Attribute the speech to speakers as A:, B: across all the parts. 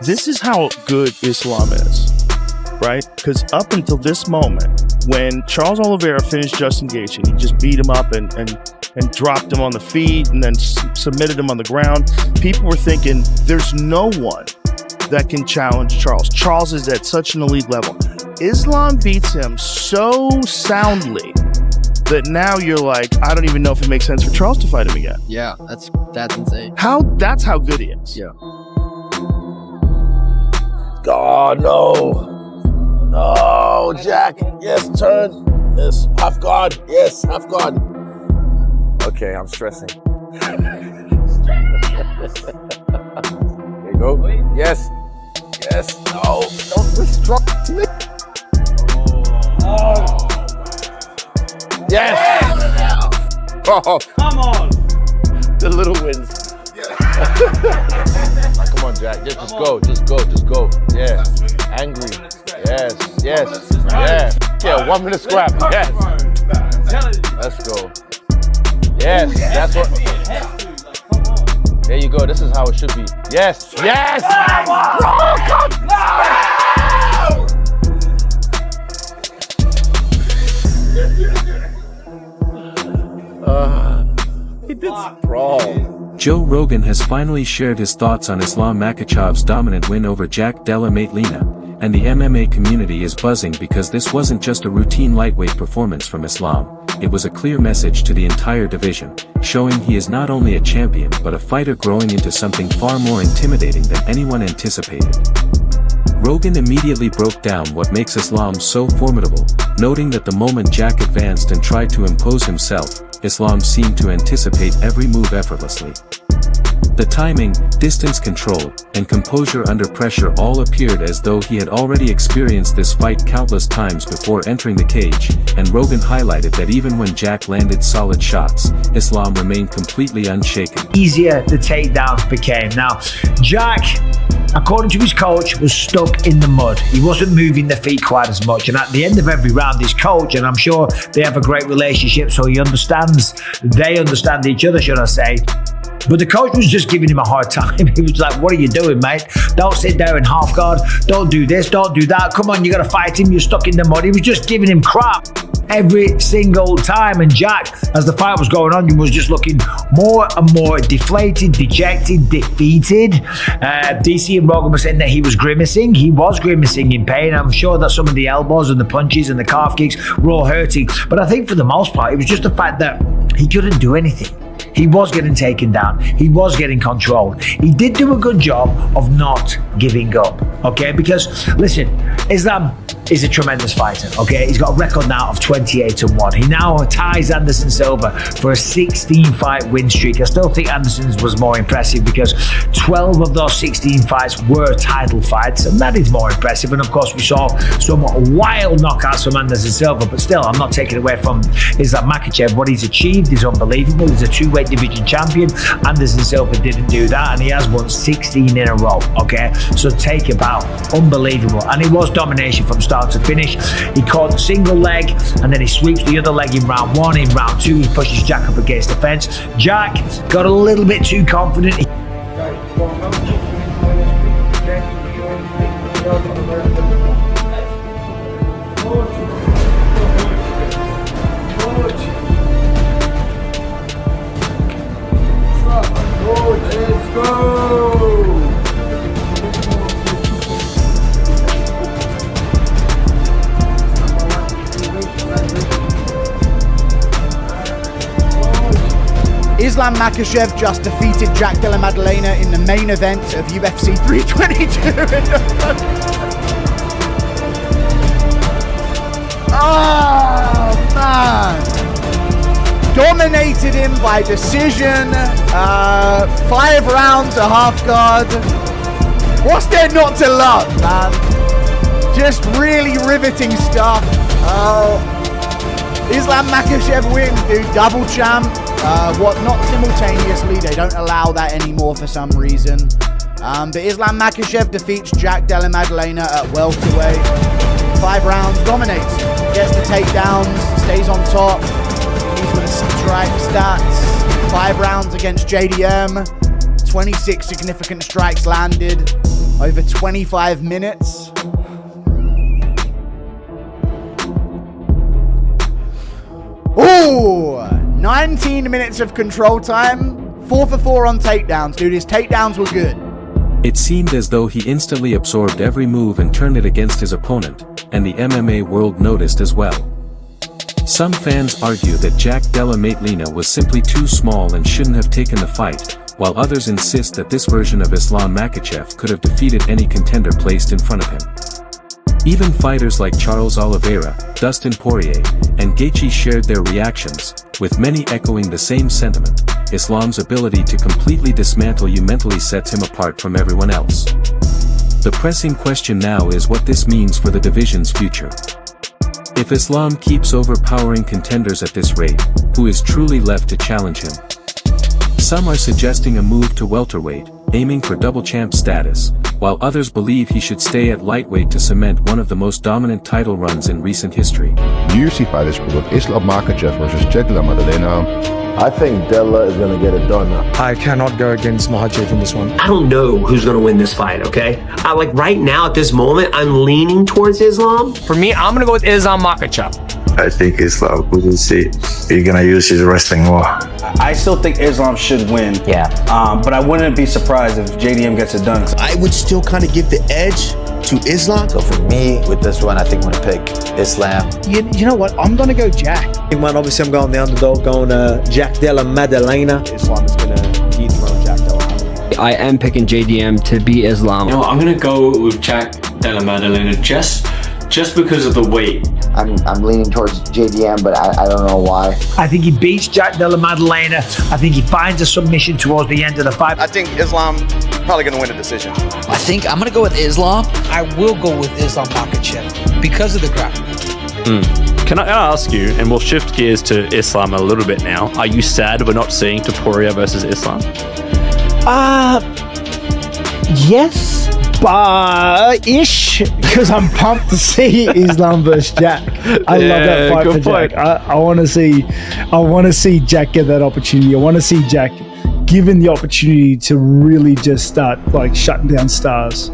A: This is how good Islam is, right? Because up until this moment, when Charles Oliveira finished Justin Gaethje, he just beat him up and dropped him on the feet and then submitted him on the ground. People were thinking, there's no one that can challenge Charles. Charles is at such an elite level. Islam beats him so soundly that now you're like, I don't even know if it makes sense for Charles to fight him again.
B: Yeah, that's insane.
A: That's how good he is.
B: Yeah.
C: Oh, no. No, Jack. Yes, turn. Yes, half guard. Yes, half guard. Okay, I'm stressing. There you go. Yes. Yes. No. Don't distract me. Oh. Yes. Oh.
D: Come on.
C: The little wins. Come on, Jack. Just go. Just go. Yeah. Angry. Yes. Yeah. Yeah. 1 minute scrap. Yes. Let's go. Yes. That's what. There you go. This is how it should be. Yes. Yes. He did sprawl.
E: Joe Rogan has finally shared his thoughts on Islam Makhachev's dominant win over Jack Della Maddalena, and the MMA community is buzzing because this wasn't just a routine lightweight performance from Islam, it was a clear message to the entire division, showing he is not only a champion but a fighter growing into something far more intimidating than anyone anticipated. Rogan immediately broke down what makes Islam so formidable, noting that the moment Jack advanced and tried to impose himself, Islam seemed to anticipate every move effortlessly. The timing, distance control, and composure under pressure all appeared as though he had already experienced this fight countless times before entering the cage, and Rogan highlighted that even when Jack landed solid shots, Islam remained completely unshaken.
F: Easier the takedowns became. Now, Jack, according to his coach, was stuck in the mud. He wasn't moving the feet quite as much. And at the end of every round, his coach, and I'm sure they have a great relationship, so they understand each other, should I say. But the coach was just giving him a hard time. He was like, what are you doing, mate? Don't sit there in half guard. Don't do this, don't do that. Come on, you got to fight him. You're stuck in the mud. He was just giving him crap every single time. And Jack, as the fight was going on, he was just looking more and more deflated, dejected, defeated. DC and Rogan were saying that he was grimacing. He was grimacing in pain. I'm sure that some of the elbows and the punches and the calf kicks were all hurting. But I think for the most part, it was just the fact that he couldn't do anything. He was getting taken down. He was getting controlled. He did do a good job of not giving up, okay? Because, listen, Islam is a tremendous fighter, okay? He's got a record now of 28-1. He now ties Anderson Silva for a 16-fight win streak. I still think Anderson's was more impressive because 12 of those 16 fights were title fights, and that is more impressive. And of course, we saw some wild knockouts from Anderson Silva, but still, I'm not taking away from Islam Makhachev. What he's achieved is unbelievable. He's a two-weight division champion. Anderson Silva didn't do that, and he has won 16 in a row, okay? So take a bow. Unbelievable. And it was domination from start to finish. He caught the single leg, and then he sweeps the other leg in round one. In round two, he pushes Jack up against the fence. Jack got a little bit too confident.
D: Let's go!
G: Islam Makhachev just defeated Jack Della Maddalena in the main event of UFC 322. Oh, man. Dominated him by decision. 5 rounds, a half guard. What's there not to love, man? Just really riveting stuff. Islam Makhachev wins, dude. Double champ. Not simultaneously. They don't allow that anymore for some reason. But Islam Makhachev defeats Jack Della Maddalena at welterweight. 5 rounds, dominates. Gets the takedowns, stays on top. These were the strike stats. 5 rounds against JDM. 26 significant strikes landed. over 25 minutes. Ooh, 19 minutes of control time. 4 for 4 on takedowns, dude. His takedowns were good.
E: It seemed as though he instantly absorbed every move and turned it against his opponent, and the MMA world noticed as well. Some fans argue that Jack Della Maddalena was simply too small and shouldn't have taken the fight, while others insist that this version of Islam Makhachev could have defeated any contender placed in front of him. Even fighters like Charles Oliveira, Dustin Poirier, and Gaethje shared their reactions, with many echoing the same sentiment. Islam's ability to completely dismantle you mentally sets him apart from everyone else. The pressing question now is what this means for the division's future. If Islam keeps overpowering contenders at this rate, who is truly left to challenge him? Some are suggesting a move to welterweight, aiming for double champ status, while others believe he should stay at lightweight to cement one of the most dominant title runs in recent history.
H: UFC fighters put Islam Makhachev versus Jack Della Maddalena.
C: I think Della is going to get it done now.
I: I cannot go against Makhachev in this one.
J: I don't know who's going to win this fight, okay? Like right now at this moment, I'm leaning towards Islam.
K: For me, I'm going to go with Islam Makhachev.
L: I think Islam, we'll see. He's going to use his wrestling more.
M: I still think Islam should win.
J: Yeah.
M: But I wouldn't be surprised if JDM gets it done.
N: I would still kind of give the edge to Islam.
O: So for me, with this one, I think I'm going to pick Islam.
P: You know what? I'm going to go Jack.
I: Obviously, I'm going the underdog, going Jack Della Maddalena.
M: Islam is going to dethrone Jack Della Maddalena.
B: I am picking JDM to beat Islam.
Q: No, I'm going to go with Jack Della Maddalena just because of the weight.
O: I'm leaning towards JDM, but I don't know why.
F: I think he beats Jack Della Maddalena. I think he finds a submission towards the end of the fight.
R: I think Islam probably going to win the decision.
S: I think I'm going to go with Islam.
T: I will go with Islam Makhachev because of the grappling.
U: Can I ask you, and we'll shift gears to Islam a little bit now, are you sad we're not seeing Topuria versus Islam?
P: Yes, but ish, because I'm pumped to see Islam versus Jack. I love that fight for Jack. I want to see Jack get that opportunity. I want to see Jack given the opportunity to really just start like shutting down stars.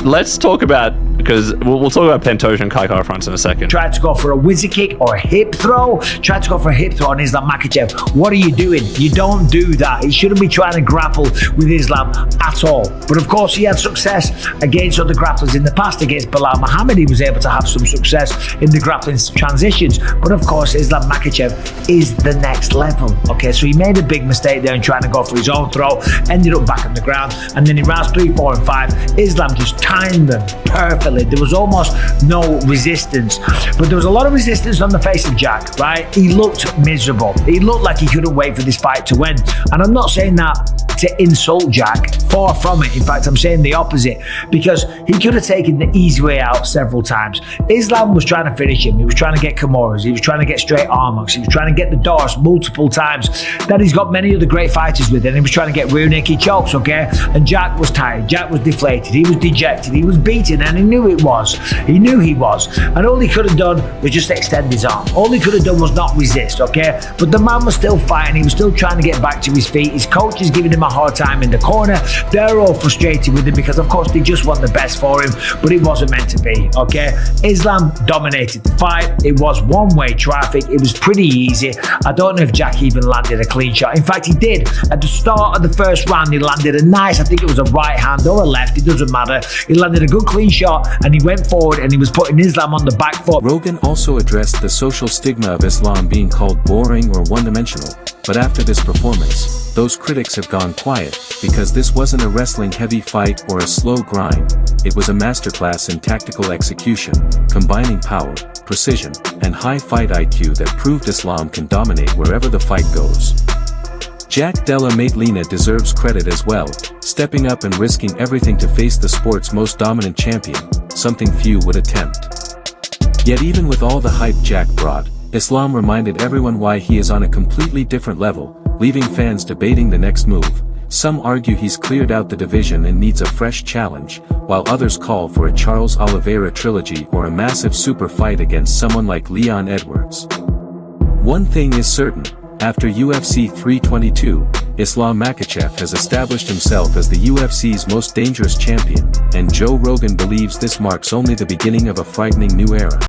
U: Let's talk about, because we'll talk about Pantoja and Kai Kara France in a second.
F: Tried to go for a whizzer kick or a hip throw. Tried to go for a hip throw on Islam Makhachev. What are you doing? You don't do that. He shouldn't be trying to grapple with Islam at all. But of course, he had success against other grapplers in the past. Against Bilal Muhammad, he was able to have some success in the grappling transitions. But of course, Islam Makhachev is the next level. Okay, so he made a big mistake there in trying to go for his own throw. Ended up back on the ground. And then in rounds 3, 4, and 5, Islam just timed them perfectly. There was almost no resistance, but there was a lot of resistance on the face of Jack, right? He looked miserable. He looked like he couldn't wait for this fight to win. And I'm not saying that to insult Jack, far from it. In fact, I'm saying the opposite, because he could have taken the easy way out several times. Islam was trying to finish him. He was trying to get Kimuras. He was trying to get straight arm hooks. He was trying to get the doors multiple times that he's got many other great fighters with, and he was trying to get rear naked chokes, okay? And Jack was tired. Jack was deflated. He was dejected. He was beaten, and he knew it was. He knew he was. And all he could have done was just extend his arm. All he could have done was not resist, okay? But the man was still fighting. He was still trying to get back to his feet. His coach is giving him a hard time in the corner. They're all frustrated with him because, of course, they just want the best for him, but it wasn't meant to be, okay? Islam dominated the fight. It was one-way traffic. It was pretty easy. I don't know if Jack even landed a clean shot. In fact, he did. At the start of the first round, he landed a nice, I think it was a right hand or a left, it doesn't matter. He landed a good clean shot, and he went forward and he was putting Islam on the back foot.
E: Rogan also addressed the social stigma of Islam being called boring or one-dimensional, but after this performance, those critics have gone quiet, because this wasn't a wrestling-heavy fight or a slow grind. It was a masterclass in tactical execution, combining power, precision, and high fight IQ that proved Islam can dominate wherever the fight goes. Jack Della Maddalena deserves credit as well, stepping up and risking everything to face the sport's most dominant champion, something few would attempt. Yet even with all the hype Jack brought, Islam reminded everyone why he is on a completely different level, leaving fans debating the next move. Some argue he's cleared out the division and needs a fresh challenge, while others call for a Charles Oliveira trilogy or a massive super fight against someone like Leon Edwards. One thing is certain, after UFC 322, Islam Makhachev has established himself as the UFC's most dangerous champion, and Joe Rogan believes this marks only the beginning of a frightening new era.